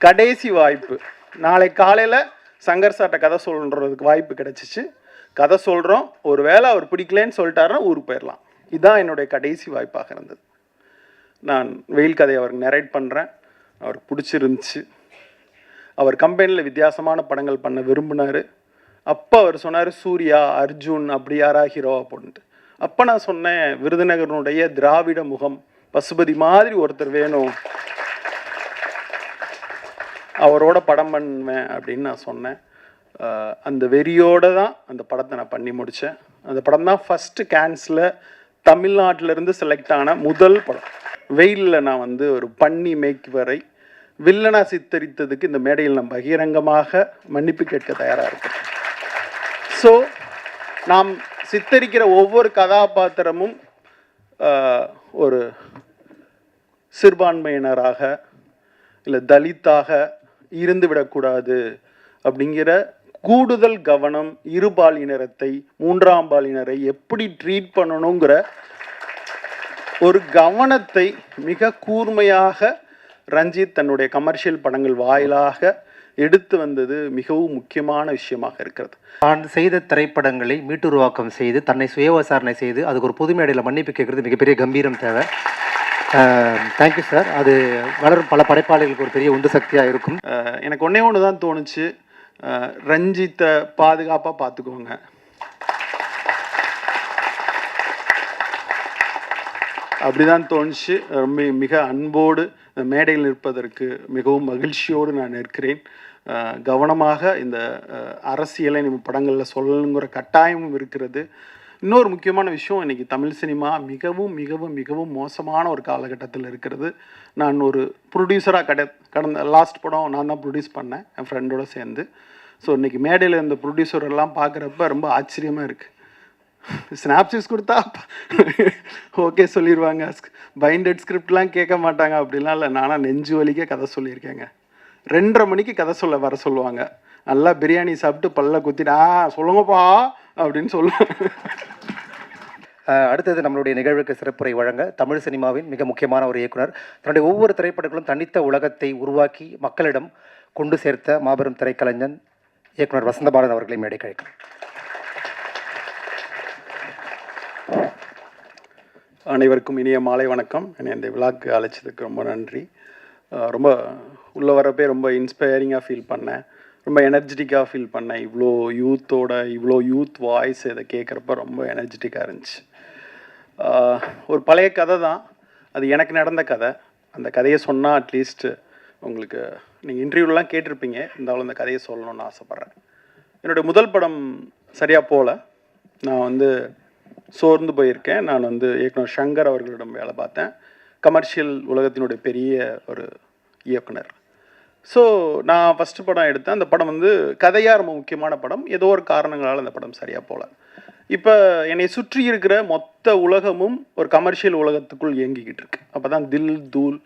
கடைசி வாய்ப்பு. நாளை காலையில் சங்கர் சார்ட்ட கதை சொல்கிறதுக்கு வாய்ப்பு கிடச்சிச்சு. கதை சொல்கிறோம், ஒரு வேளை அவர் பிடிக்கலன்னு சொல்லிட்டாருன்னா ஊருக்கு போயிடலாம். இதுதான் என்னுடைய கடைசி வாய்ப்பாக இருந்தது. நான் வெயில் கதையை அவருக்கு நரேட் பண்ணுறேன். அவருக்கு பிடிச்சிருந்துச்சு. அவர் கம்பெனியில் வித்தியாசமான படங்கள் பண்ண விரும்பினார். அப்போ அவர் சொன்னார், சூர்யா, அர்ஜுன் அப்படி யாரா ஹீரோ அப்படின்ட்டு. அப்போ நான் சொன்னேன், விருதுநகரனுடைய திராவிட முகம் பசுபதி மாதிரி ஒருத்தர் வேணும், அவரோட படம் பண்ணுவேன் அப்படின்னு நான் சொன்னேன். அந்த வெறியோடு தான் அந்த படத்தை நான் பண்ணி முடித்தேன். அந்த படம் தான் ஃபஸ்ட்டு கேன்ஸில் தமிழ்நாட்டிலேருந்து செலக்ட் ஆன முதல் படம். வெயிலில் நான் வந்து ஒரு பன்னி மேய்க்கு வரை வில்லனாக சித்தரித்ததுக்கு இந்த மேடையில் நான் பகிரங்கமாக மன்னிப்பு கேட்க தயாராக இருக்கேன். ஸோ நாம் சித்தரிக்கிற ஒவ்வொரு கதாபாத்திரமும் ஒரு சிறுபான்மையினராக இல்லை தலித்தாக இருந்து விடக்கூடாது அப்படிங்கிற கூடுதல் கவனம், இருபாலினரத்தை, மூன்றாம் பாலினரை எப்படி ட்ரீட் பண்ணணுங்கிற ஒரு கவனத்தை மிக கூர்மையாக ரஞ்சித் தன்னுடைய கமர்ஷியல் படங்கள் வாயிலாக எடுத்து வந்தது மிகவும் முக்கியமான விஷயமாக இருக்கிறது. தான் செய்த திரைப்படங்களை மீட்டுருவாக்கம் செய்து தன்னை சுய விசாரணை செய்து அதுக்கு ஒரு பொது மேடையில் மன்னிப்பு கேட்கறது மிகப்பெரிய கம்பீரம் தேவை. Thank you sir. அது வளரும் பல படைப்பாளிகளுக்கு ஒரு பெரிய உந்து சக்தியாக இருக்கும். எனக்கு ஒன்று தான் தோணுச்சு, ரஞ்சித்தை பாதுகாப்பாக பார்த்துக்கோங்க. அப்படிதான் தோணுச்சு. ரொம்ப மிக அன்போடு மேடையில் நிற்பதற்கு மிகவும் மகிழ்ச்சியோடு நான் நிற்கிறேன். கவனமாக இந்த அரசியலை நம்ம படங்களில் சொல்லணுங்கிற கட்டாயமும் இருக்கிறது. இன்னொரு முக்கியமான விஷயம், இன்றைக்கி தமிழ் சினிமா மிகவும் மிகவும் மிகவும் மோசமான ஒரு காலகட்டத்தில் இருக்கிறது. நான் ஒரு ப்ரொடியூசராக கடந்த லாஸ்ட் படம் நான் தான் ப்ரொடியூஸ் பண்ணேன் என் ஃப்ரெண்டோடு சேர்ந்து. ஸோ இன்றைக்கி மேடையில் இந்த ப்ரொடியூசர் எல்லாம் பார்க்குறப்ப ரொம்ப ஆச்சரியமாக இருக்குது. ஸ்னாப்சிஸ் கொடுத்தா ஓகே சொல்லிடுவாங்க, பைண்டட் ஸ்கிரிப்ட்லாம் கேட்க மாட்டாங்க. அப்படிலாம் இல்லை, நானாக நெஞ்சு வலிக்க கதை சொல்லியிருக்கேங்க. 2:30 மணிக்கு கதை சொல்ல வர சொல்லுவாங்க. நல்லா பிரியாணி சாப்பிட்டு பல்ல குத்திட்டு சொல்லுங்கப்பா அப்படின்னு சொல்லுவாங்க. அடுத்தது நம்மளுடைய நிகழ்வுக்கு சிறப்புரை வழங்க தமிழ் சினிமாவின் மிக முக்கியமான ஒரு இயக்குனர், தன்னுடைய ஒவ்வொரு திரைப்படங்களும் தனித்த உலகத்தை உருவாக்கி மக்களிடம் கொண்டு சேர்த்த மாபெரும் திரைக்கலைஞன் இயக்குனர் வசந்தபாலன் அவர்களை மேடை கழிக்கும். அனைவருக்கும் இனிய மாலை வணக்கம். என்னை இந்த விழாக்கு அழைச்சதுக்கு ரொம்ப நன்றி. ரொம்ப உள்ள வரப்பே ரொம்ப இன்ஸ்பைரிங்காக ஃபீல் பண்ணேன், ரொம்ப எனர்ஜெட்டிக்காக ஃபீல் பண்ணேன். இவ்வளோ யூத் வாய்ஸ் இதை கேட்குறப்ப ரொம்ப எனர்ஜெட்டிக்காக இருந்துச்சு. ஒரு பழைய கதை தான் அது, எனக்கு நடந்த கதை. அந்த கதையை சொன்னால் அட்லீஸ்ட் உங்களுக்கு நீங்கள் இன்டர்வியூலாம் கேட்டிருப்பீங்க, இருந்தாலும் அந்த கதையை சொல்லணும்னு ஆசைப்பட்றேன். என்னுடைய முதல் படம் சரியாக போகல. நான் வந்து சோர்ந்து போயிருக்கேன். நான் வந்து இயக்குனர் சங்கர் அவர்களிடம் வேலை பார்த்தேன், கமர்ஷியல் உலகத்தினுடைய பெரிய ஒரு இயக்குனர். ஸோ நான் ஃபஸ்ட்டு படம் எடுத்தேன். அந்த படம் வந்து கதையாக ரொம்ப முக்கியமான படம். ஏதோ ஒரு காரணங்களால் அந்த படம் சரியாக போகல. இப்போ என்னை சுற்றி இருக்கிற மொத்த உலகமும் ஒரு கமர்ஷியல் உலகத்துக்குள் இயங்கிக்கிட்டு இருக்கு. அப்போ தான் தில், தூள்,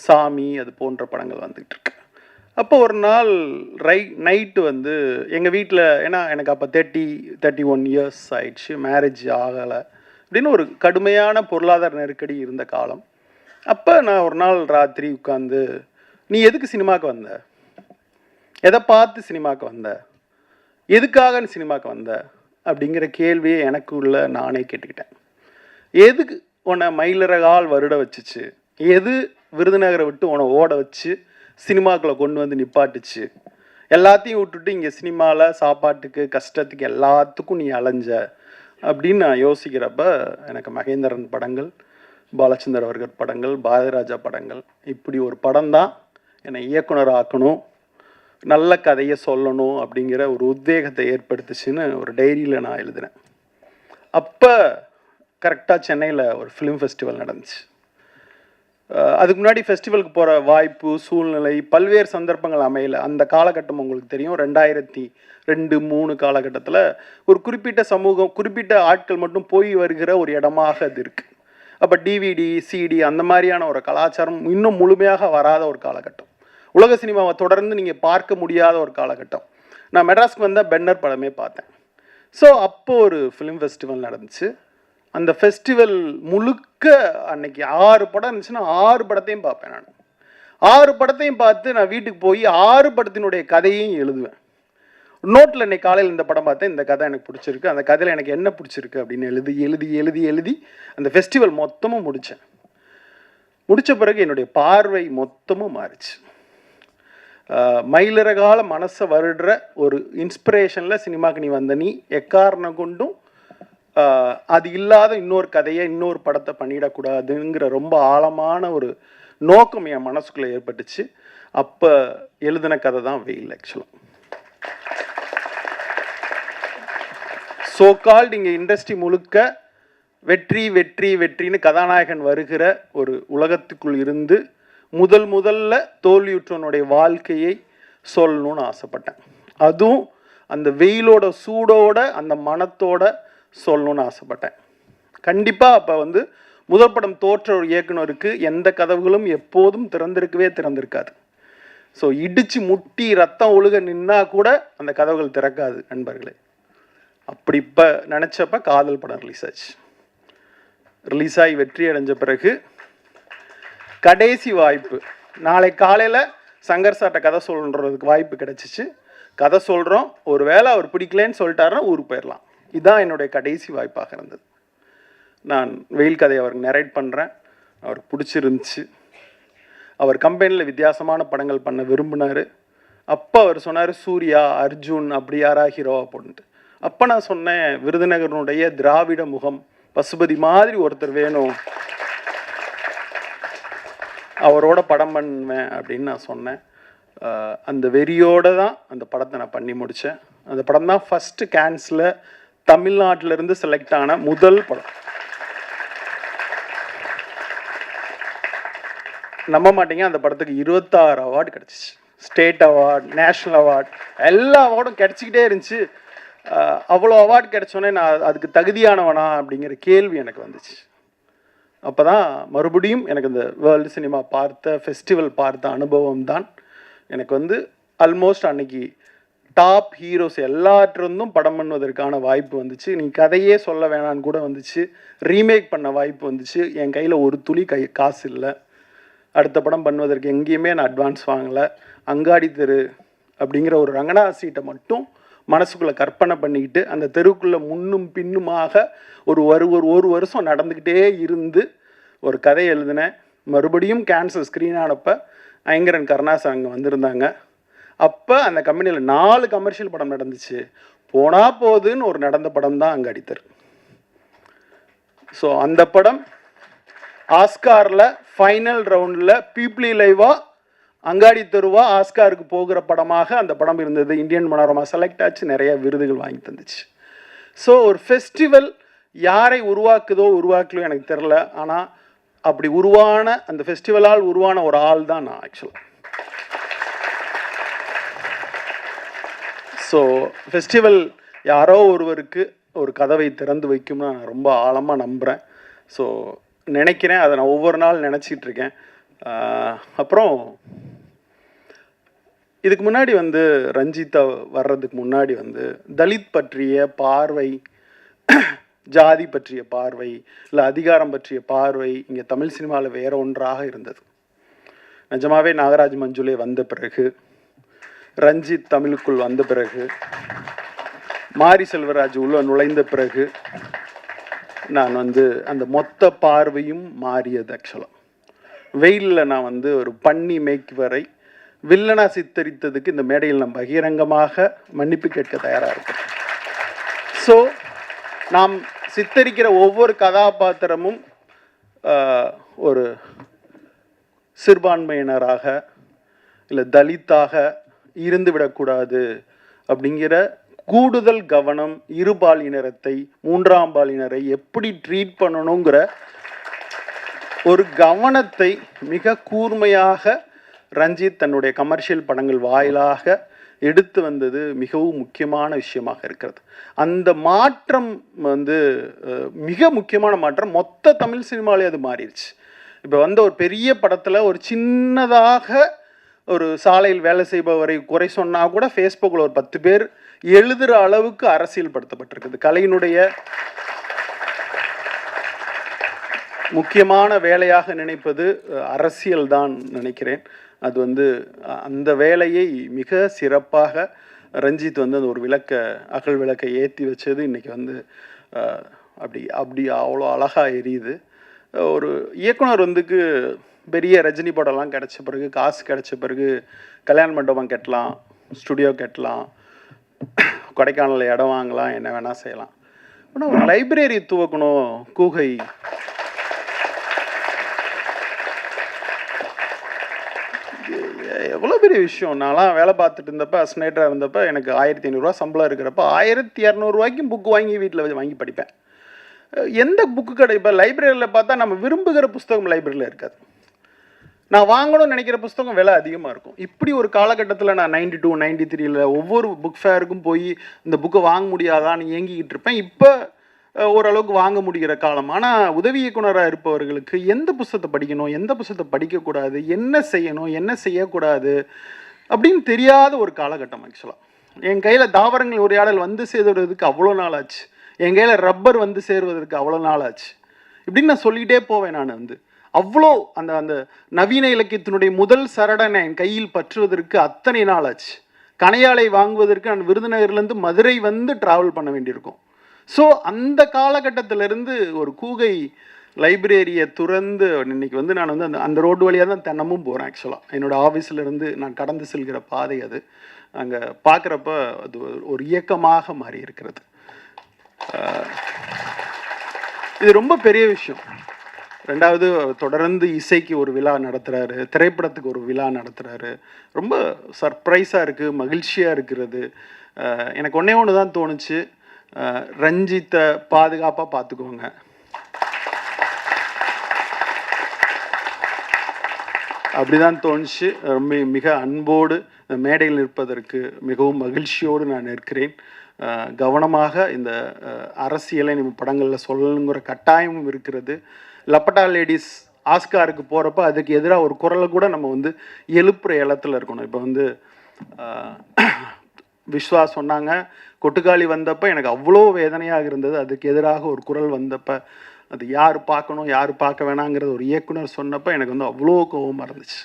சாமி அது போன்ற படங்கள் வந்துக்கிட்டு இருக்கு. அப்போ ஒரு நாள் நைட்டு வந்து எங்கள் வீட்டில், ஏன்னா எனக்கு அப்போ 31 இயர்ஸ் ஆயிடுச்சு, மேரேஜ் ஆகலை அப்படின்னு ஒரு கடுமையான பொருளாதார நெருக்கடி இருந்த காலம். அப்போ நான் ஒரு நாள் ராத்திரி உட்காந்து, நீ எதுக்கு சினிமாவுக்கு வந்த, எதை பார்த்து சினிமாவுக்கு வந்த, எதுக்காக சினிமாவுக்கு வந்த அப்படிங்கிற கேள்வியை எனக்குள்ள நானே கேட்டுக்கிட்டேன். எதுக்கு உன்னை மயிலரகால் வருட வச்சுச்சு, எது விருதுநகரை விட்டு உன்னை ஓட வச்சு சினிமாக்குள்ளே கொண்டு வந்து நிப்பாட்டுச்சு, எல்லாத்தையும் விட்டுட்டு இங்கே சினிமாவில் சாப்பாட்டுக்கு கஷ்டத்துக்கு எல்லாத்துக்கும் நீ அலைஞ்ச அப்படின்னு நான் யோசிக்கிறப்ப எனக்கு மகேந்திரன் படங்கள், பாலச்சந்தர் அவர்கள் படங்கள், பாரதிராஜா படங்கள், இப்படி ஒரு படம் தான் என்னை இயக்குனர் ஆக்கணும், நல்ல கதையை சொல்லணும் அப்படிங்கிற ஒரு உத்வேகத்தை ஏற்படுத்துச்சுன்னு ஒரு டைரியில் நான் எழுதினேன். அப்போ கரெக்டாக சென்னையில் ஒரு ஃபிலிம் ஃபெஸ்டிவல் நடந்துச்சு. அதுக்கு முன்னாடி ஃபெஸ்டிவலுக்கு போகிற வாய்ப்பு, சூழ்நிலை, பல்வேறு சந்தர்ப்பங்கள் அமையலை. அந்த காலகட்டம் உங்களுக்கு தெரியும், 2002-2003 காலகட்டத்தில் ஒரு குறிப்பிட்ட சமூகம், குறிப்பிட்ட ஆட்கள் மட்டும் போய் வருகிற ஒரு இடமாக அது இருக்குது. அப்போ டிவிடி, சிடி அந்த மாதிரியான ஒரு கலாச்சாரம் இன்னும் முழுமையாக வராத ஒரு காலகட்டம். உலக சினிமாவை தொடர்ந்து நீங்கள் பார்க்க முடியாத ஒரு காலகட்டம். நான் மெட்ராஸ்க்கு வந்தால் பென்னர் படமே பார்த்தேன். ஸோ அப்போது ஒரு ஃபிலிம் ஃபெஸ்டிவல் நடந்துச்சு. அந்த ஃபெஸ்டிவல் முழுக்க அன்னைக்கு 6 படம் இருந்துச்சுன்னா 6 படத்தையும் பார்ப்பேன் நான். 6 படத்தையும் பார்த்து நான் வீட்டுக்கு போய் 6 படத்தினுடைய கதையையும் எழுதுவேன். நோட்டில் இன்னைக்கு காலையில் இந்த படம் பார்த்தேன், இந்த கதை எனக்கு பிடிச்சிருக்கு, அந்த கதையில் எனக்கு என்ன பிடிச்சிருக்கு அப்படின்னு எழுதி எழுதி எழுதி எழுதி அந்த ஃபெஸ்டிவல் மொத்தமும் முடித்தேன். முடித்த பிறகு என்னுடைய பார்வை மொத்தமும் மாறிச்சு. மயிலிறகால மனசை வருடுற ஒரு இன்ஸ்பிரேஷனில் சினிமாக்கு நீ வந்த நீ எக்காரணம் கொண்டும் அது இல்லாத இன்னொரு கதையை இன்னொரு படத்தை பண்ணிடக்கூடாதுங்கிற ரொம்ப ஆழமான ஒரு நோக்கம் என் மனசுக்குள்ளே ஏற்பட்டுச்சு. அப்போ எழுதின கதை தான் வெயில். ஆக்சுவலாக சோகால்டு இங்கே இண்டஸ்ட்ரி முழுக்க வெற்றி வெற்றி வெற்றின்னு கதாநாயகன் வருகிற ஒரு உலகத்துக்குள் இருந்து முதல்ல தோல்வியுற்றவனுடைய வாழ்க்கையை சொல்லணும்னு ஆசைப்பட்டேன். அதுவும் அந்த வெயிலோட சூடோட அந்த மனத்தோட சொல்லணும்னு ஆசைப்பட்டேன். கண்டிப்பாக அப்போ முதல் படம் தோற்ற ஒரு இயக்குனருக்கு எந்த கதவுகளும் எப்போதும் திறந்திருக்காது. ஸோ இடித்து முட்டி ரத்தம் ஒழுக நின்னா கூட அந்த கதவுகள் திறக்காது நண்பர்களே. அப்படி இப்போ நினச்சப்ப காதல் படம் ரிலீஸ் ஆச்சு. ரிலீஸ் ஆகி வெற்றி அடைஞ்ச பிறகு கடைசி வாய்ப்பு, நாளை காலையில் சங்கர் சார்ட்ட கதை சொல்கிறதுக்கு வாய்ப்பு கிடச்சிச்சு. கதை சொல்கிறோம், ஒரு வேளை அவர் பிடிக்கலன்னு சொல்லிட்டாருன்னா ஊருக்கு போயிடலாம். இதுதான் என்னுடைய கடைசி வாய்ப்பாக இருந்தது. நான் வெயில் கதையை அவருக்கு நரேட் பண்ணுறேன். அவருக்கு பிடிச்சிருந்துச்சு. அவர் கம்பெனியில் வித்தியாசமான படங்கள் பண்ண விரும்பினார். அப்போ அவர் சொன்னார், சூர்யா, அர்ஜுன் அப்படி யாரா ஹீரோ அப்படின்ட்டு. அப்போ நான் சொன்னேன், விருதுநகரனுடைய திராவிட முகம் பசுபதி மாதிரி ஒருத்தர் வேணும், அவரோட படம் பண்ணுவேன் அப்படின்னு நான் சொன்னேன். அந்த வெறியோடு தான் அந்த படத்தை நான் பண்ணி முடித்தேன். அந்த படம் தான் ஃபஸ்ட்டு கேன்ஸில் தமிழ்நாட்டிலேருந்து செலக்ட் ஆன முதல் படம். நம்ப மாட்டீங்க, அந்த படத்துக்கு 26 அவார்டு கிடச்சிச்சு. ஸ்டேட் அவார்டு, நேஷ்னல் அவார்டு, எல்லா அவார்டும் கிடச்சிக்கிட்டே இருந்துச்சு. அவ்வளோ அவார்டு கிடச்சோன்னே நான் அதுக்கு தகுதியானவனா அப்படிங்கிற கேள்வி எனக்கு வந்துச்சு. அப்போ தான் மறுபடியும் எனக்கு இந்த வேர்ல்டு சினிமா பார்த்த ஃபெஸ்டிவல் பார்த்த அனுபவம் தான் எனக்கு ஆல்மோஸ்ட் அன்னைக்கு டாப் ஹீரோஸ் எல்லாற்றிருந்தும் படம் பண்ணுவதற்கான வாய்ப்பு வந்துச்சு. நீ கதையே சொல்ல வேணான்னு கூட வந்துச்சு. ரீமேக் பண்ண வாய்ப்பு வந்துச்சு. என் கையில் ஒரு துளி காசு இல்லை. அடுத்த படம் பண்ணுவதற்கு எங்கேயுமே நான் அட்வான்ஸ் வாங்கலை. அங்காடி தெரு அப்படிங்கிற ஒரு ரங்கநாத சீட்டை மட்டும் மனசுக்குள்ளே கற்பனை பண்ணிக்கிட்டு அந்த தெருவுக்குள்ளே முன்னும் பின்னுமாக ஒரு வருஷம் நடந்துக்கிட்டே இருந்து ஒரு கதை எழுதினேன். மறுபடியும் கேன்சர் ஸ்க்ரீன் ஆனப்போ ஐங்கரன் கருணாசன் அங்கே வந்திருந்தாங்க. அப்போ அந்த கம்பெனியில் 4 கமர்ஷியல் படம் நடந்துச்சு. போனால் போகுதுன்னு ஒரு நடந்த படம் தான் அங்காடி தெரு. ஸோ அந்த படம் ஆஸ்காரில் ஃபைனல் ரவுண்டில் பீப்ளி லைவா அங்காடி தெருவா ஆஸ்காருக்கு போகிற படமாக அந்த படம் இருந்தது. இந்தியன் மனோரமா செலக்ட் ஆச்சு, நிறைய விருதுகள் வாங்கி தந்துச்சு. ஸோ ஒரு ஃபெஸ்டிவல் யாரை உருவாக்கலையோ எனக்கு தெரில. ஆனால் அப்படி உருவான அந்த ஃபெஸ்டிவலால் உருவான ஒரு ஆள் தான் நான் ஆக்சுவலாக. ஸோ ஃபெஸ்டிவல் யாரோ ஒருவருக்கு ஒரு கதவை திறந்து வைக்கும்னு நான் ரொம்ப ஆழமாக நம்புகிறேன். ஸோ நினைக்கிறேன், அதை நான் ஒவ்வொரு நாள் நினச்சிக்கிட்டு இருக்கேன். அப்புறம் இதுக்கு முன்னாடி ரஞ்சிதா வர்றதுக்கு முன்னாடி தலித் பற்றிய பார்வை, ஜாதி பற்றிய பார்வை, இல்லை அதிகாரம் பற்றிய பார்வை இங்கே தமிழ் சினிமாவில் வேற ஒன்றாக இருந்தது. நிஜமாவே நாகராஜ் மஞ்சுளே வந்த பிறகு, ரஞ்சித் தமிழுக்குள் வந்த பிறகு, மாரி செல்வராஜ் உள்ள நுழைந்த பிறகு நான் அந்த மொத்த பார்வையும் மாறியது. ஆக்சுவலாக வெயிலில் நான் ஒரு பன்னி மேய்க்கு வரை வில்லனா சித்தரித்ததுக்கு இந்த மேடையில் நான் பகிரங்கமாக மன்னிப்பு கேட்க தயாராக இருக்கேன். ஸோ நாம் சித்தரிக்கிற ஒவ்வொரு கதாபாத்திரமும் ஒரு சிறுபான்மையினராக இல்லை தலித்தாக இருந்து விடக்கூடாது அப்படிங்கிற கூடுதல் கவனம், இருபாலினரத்தை, மூன்றாம் பாலினரை எப்படி ட்ரீட் பண்ணணுங்கிற ஒரு கவனத்தை மிக கூர்மையாக ரஞ்சித் தன்னுடைய கமர்ஷியல் படங்கள் வாயிலாக எடுத்து வந்தது மிகவும் முக்கியமான விஷயமாக இருக்கிறது. அந்த மாற்றம் மிக முக்கியமான மாற்றம் மொத்த தமிழ் சினிமாவிலே அது மாறிடுச்சு. இப்போ ஒரு பெரிய படத்தில் ஒரு சின்னதாக ஒரு சாலையில் வேலை செய்பவரை குறை சொன்னால் கூட ஃபேஸ்புக்கில் ஒரு 10 பேர் எழுதுகிற அளவுக்கு அரசியல் படுத்தப்பட்டிருக்குது. கலையினுடைய முக்கியமான வேலையாக நினைப்பது அரசியல் தான் நினைக்கிறேன். அது வந்து அந்த வேலையை மிக சிறப்பாக ரஞ்சித் வந்து அந்த ஒரு அகல் விளக்கை ஏற்றி வச்சது இன்றைக்கி வந்து அப்படி அப்படி அவ்வளோ அழகாக எரியுது. ஒரு இயக்குனர் வந்துக்கு பெரிய ரஜினி படம்லாம் கிடச்ச பிறகு, காசு கிடச்ச பிறகு கல்யாண மண்டபம் கட்டலாம், ஸ்டுடியோ கட்டலாம், கொடைக்கானலில் இடம் வாங்கலாம், என்ன வேணால் செய்யலாம். ஆனால் ஒரு லைப்ரரி துவக்கணும் கூகை. எவ்வளோ பெரிய விஷயம். நான்லாம் வேலை பார்த்துட்டு இருந்தப்போ, அஸ்னேட்டராக இருந்தப்போ எனக்கு 1500 சம்பளம் இருக்கிறப்ப 1200 புக்கு வாங்கி வீட்டில் வாங்கி படிப்பேன். எந்த புக்கு கடை இப்போ லைப்ரரியில் பார்த்தா நம்ம விரும்புகிற புஸ்தகம் லைப்ரரியில் இருக்காது. நான் வாங்கணும்னு நினைக்கிற புஸ்தகம் விலை அதிகமாக இருக்கும். இப்படி ஒரு காலகட்டத்தில் நான் 92, 93 ஒவ்வொரு புக் ஃபேருக்கும் போய் இந்த புக்கை வாங்க முடியாதான்னு ஏங்கிக்கிட்டு இருப்பேன். இப்போ ஓரளவுக்கு வாங்க முடிகிற காலம். ஆனால் உதவி இயக்குனராக இருப்பவர்களுக்கு எந்த புஸ்தகத்தை படிக்கணும், எந்த புஸ்தகத்தை படிக்கக்கூடாது, என்ன செய்யணும், என்ன செய்யக்கூடாது அப்படின்னு தெரியாத ஒரு காலகட்டம். ஆக்சுவலாக என் கையில் தாவரங்கள் உரையாடல் வந்து சேர்வதற்கு அவ்வளோ நாள் ஆச்சு. என் கையில் ரப்பர் வந்து சேருவதற்கு அவ்வளோ நாள் ஆச்சு. இப்படின்னு நான் சொல்லிகிட்டே போவேன். நான் வந்து அவ்வளோ அந்த அந்த நவீன இலக்கியத்தினுடைய முதல் சரடனை என் கையில் பற்றுவதற்கு அத்தனை நாள் ஆச்சு. கணையாளை வாங்குவதற்கு நான் விருதுநகர்லேருந்து மதுரை வந்து ட்ராவல் பண்ண வேண்டியிருக்கும். ஸோ அந்த காலகட்டத்திலேருந்து ஒரு கூகை லைப்ரரியை துறந்து இன்னைக்கு வந்து நான் வந்து அந்த ரோடு வழியாக தான் தினமும் போகிறேன். ஆக்சுவலாக என்னோடய ஆஃபீஸிலேருந்து நான் கடந்து செல்கிற பாதை அது. அங்கே பார்க்குறப்ப அது ஒரு இயக்கமாக மாறி இருக்கிறது. இது ரொம்ப பெரிய விஷயம். ரெண்டாவது, தொடர்ந்து இசைக்கு ஒரு விழா நடத்துகிறாரு, திரைப்படத்துக்கு ஒரு விழா நடத்துகிறாரு. ரொம்ப சர்ப்ரைஸாக இருக்குது, மகிழ்ச்சியாக இருக்கிறது. எனக்கு ஒன்று தான் தோணுச்சு, ரஞ்சித்தை பாதுகாப்பாக பார்த்துக்கோங்க. அப்படிதான் தோணுச்சு. ரொம்ப மிக அன்போடு மேடையில் இருப்பதற்கு மிகவும் மகிழ்ச்சியோடு நான் இருக்கிறேன். கவனமாக இந்த அரசியலை நம்ம படங்களில் சொல்லணுங்கிற கட்டாயமும் இருக்கிறது. லப்பட்டா லேடிஸ் ஆஸ்காருக்கு போகிறப்ப அதுக்கு எதிராக ஒரு குரலை கூட நம்ம வந்து எழுப்புற இடத்துல இருக்கணும். இப்போ வந்து விஸ்வா சொன்னாங்க, கொட்டுக்காளி வந்தப்போ எனக்கு அவ்வளோ வேதனையாக இருந்தது. அதுக்கு எதிராக ஒரு குரல் வந்தப்போ அது யார் பார்க்கணும் யார் பார்க்க வேணாங்கிறது ஒரு இயக்குனர் சொன்னப்போ எனக்கு வந்து அவ்வளோ கோபமாக இருந்துச்சு.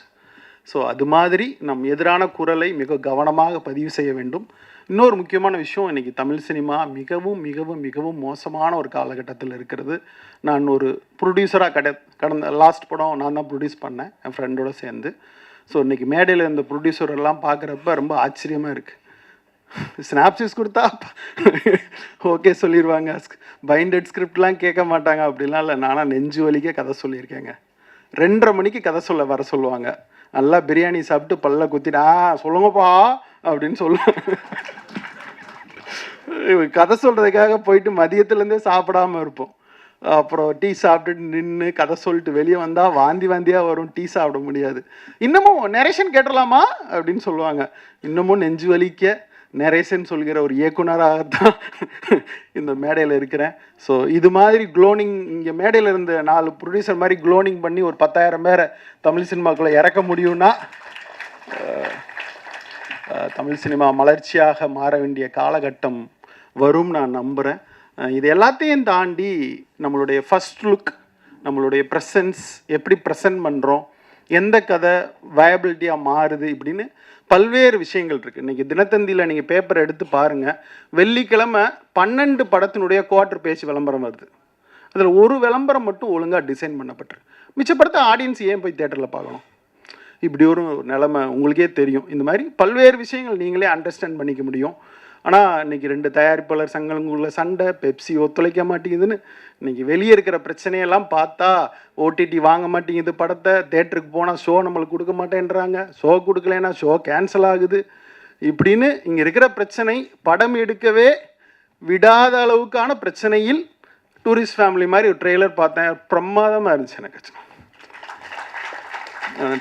ஸோ அது மாதிரி நம் எதிரான குரலை மிக கவனமாக பதிவு செய்ய வேண்டும். இன்னொரு முக்கியமான விஷயம், இன்றைக்கி தமிழ் சினிமா மிகவும் மிகவும் மிகவும் மோசமான ஒரு காலகட்டத்தில் இருக்கிறது. நான் ஒரு ப்ரொடியூசராக கடந்த லாஸ்ட் படம் நான் தான் ப்ரொடியூஸ் பண்ணேன் என் ஃப்ரெண்டோடு சேர்ந்து. ஸோ இன்றைக்கி மேடையில் இந்த ப்ரொடியூசர் எல்லாம் பார்க்குறப்ப ரொம்ப ஆச்சரியமாக இருக்குது. ஸ்னாப்சிஸ் கொடுத்தா ஓகே சொல்லிடுவாங்க, பைண்டட் ஸ்கிரிப்ட்லாம் கேட்க மாட்டாங்க. அப்படிலாம் இல்லை. நானாக நெஞ்சு வலிக்க கதை சொல்லியிருக்கேங்க. 2:30 மணிக்கு கதை சொல்ல வர சொல்லுவாங்க. நல்லா பிரியாணி சாப்பிட்டு பல்ல குத்திட்டு சொல்லுங்கப்பா அப்படின்னு சொல்லுவேன். கதை சொல்கிறதுக்காக போயிட்டு மதியத்துலேருந்தே சாப்பிடாமல் இருப்போம். அப்புறம் டீ சாப்பிட்டுட்டு நின்று கதை சொல்லிட்டு வெளியே வந்தால் வாந்தியாக வரும், டீ சாப்பிட முடியாது. இன்னமும் நரேஷன் கேட்டுடலாமா அப்படின்னு சொல்லுவாங்க. இன்னமும் நெஞ்சு வலிக்க நரேஷன் சொல்கிற ஒரு இயக்குனராகத்தான் இந்த மேடையில் இருக்கிறேன். ஸோ இது மாதிரி குளோனிங், இங்கே மேடையில் இருந்த 4 ப்ரொடியூசர் மாதிரி குளோனிங் பண்ணி ஒரு 10,000 பேரை தமிழ் சினிமாக்குள்ளே இறக்க முடியும்னா தமிழ் சினிமா மலர்ச்சியாக மாற வேண்டிய காலகட்டம் வரும் நான் நம்புகிறேன். இது எல்லாத்தையும் தாண்டி நம்மளுடைய ஃபஸ்ட் லுக், நம்மளுடைய ப்ரெசன்ஸ், எப்படி ப்ரெசன்ட் பண்ணுறோம், எந்த கதை வயபிலிட்டியாக மாறுது, இப்படின்னு பல்வேறு விஷயங்கள் இருக்குது. இன்றைக்கி தினத்தந்தியில் நீங்கள் பேப்பர் எடுத்து பாருங்கள், வெள்ளிக்கிழமை 12 படத்தினுடைய குவார்ட்டர் பேஜ் விளம்பரம் வருது. அதில் ஒரு விளம்பரம் மட்டும் ஒழுங்காக டிசைன் பண்ணப்பட்டிருக்கு. மிச்சப்படுத்த ஆடியன்ஸ் ஏன் போய் தேட்டரில் பார்க்கணும்? இப்படி ஒரு நிலைமை உங்களுக்கே தெரியும். இந்த மாதிரி பல்வேறு விஷயங்கள் நீங்களே அண்டர்ஸ்டாண்ட் பண்ணிக்க முடியும். ஆனால் இன்றைக்கி 2 தயாரிப்பாளர் சங்கங்களுக்குள்ள சண்டை, பெப்சி ஒத்துழைக்க மாட்டேங்குதுன்னு இன்றைக்கி வெளியே இருக்கிற பிரச்சனையெல்லாம் பார்த்தா ஓடிடி வாங்க மாட்டேங்குது படத்தை, தேட்டருக்கு போனால் ஷோ நம்மளுக்கு கொடுக்க மாட்டேன்றாங்க, ஷோ கொடுக்கலன்னா ஷோ கேன்சல் ஆகுது. இப்படின்னு இங்கே இருக்கிற பிரச்சனை படம் எடுக்கவே விடாத அளவுக்கான பிரச்சனையில் டூரிஸ்ட் ஃபேமிலி மாதிரி ஒரு ட்ரெய்லர் பார்த்தேன். பிரமாதமாக இருந்துச்சு. எனக்கு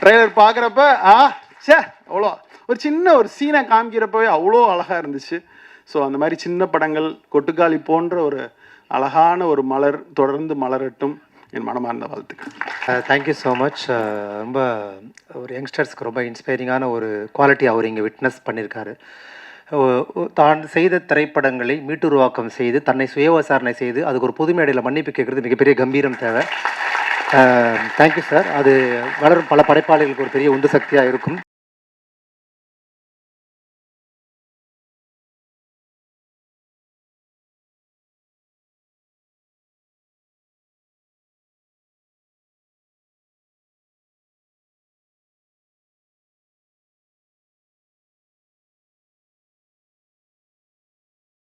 ட்ரெய்லர் பார்க்குறப்ப அவ்வளோ ஒரு சின்ன ஒரு சீனை காமிக்கிறப்பவே அவ்வளோ அழகாக இருந்துச்சு. ஸோ அந்த மாதிரி சின்ன படங்கள், கொட்டுக்காளி போன்ற ஒரு அழகான ஒரு மலர் தொடர்ந்து மலரட்டும். என் மனமார்ந்த வாழ்த்துக்கள். Thank you so much. ரொம்ப ஒரு யங்ஸ்டர்ஸ்க்கு ரொம்ப இன்ஸ்பைரிங்கான ஒரு குவாலிட்டி அவர் இங்கே விட்னஸ் பண்ணியிருக்காரு. தான் செய்த திரைப்படங்களை மீட்டுருவாக்கம் செய்து தன்னை சுய விசாரணை செய்து அதுக்கு ஒரு பொது மேடையில் மன்னிப்பு கேட்குறது மிகப்பெரிய கம்பீரம் தேவை. Thank you sir. அது வளரும் பல படைப்பாளிகளுக்கு ஒரு பெரிய உந்து சக்தியாக இருக்கும்.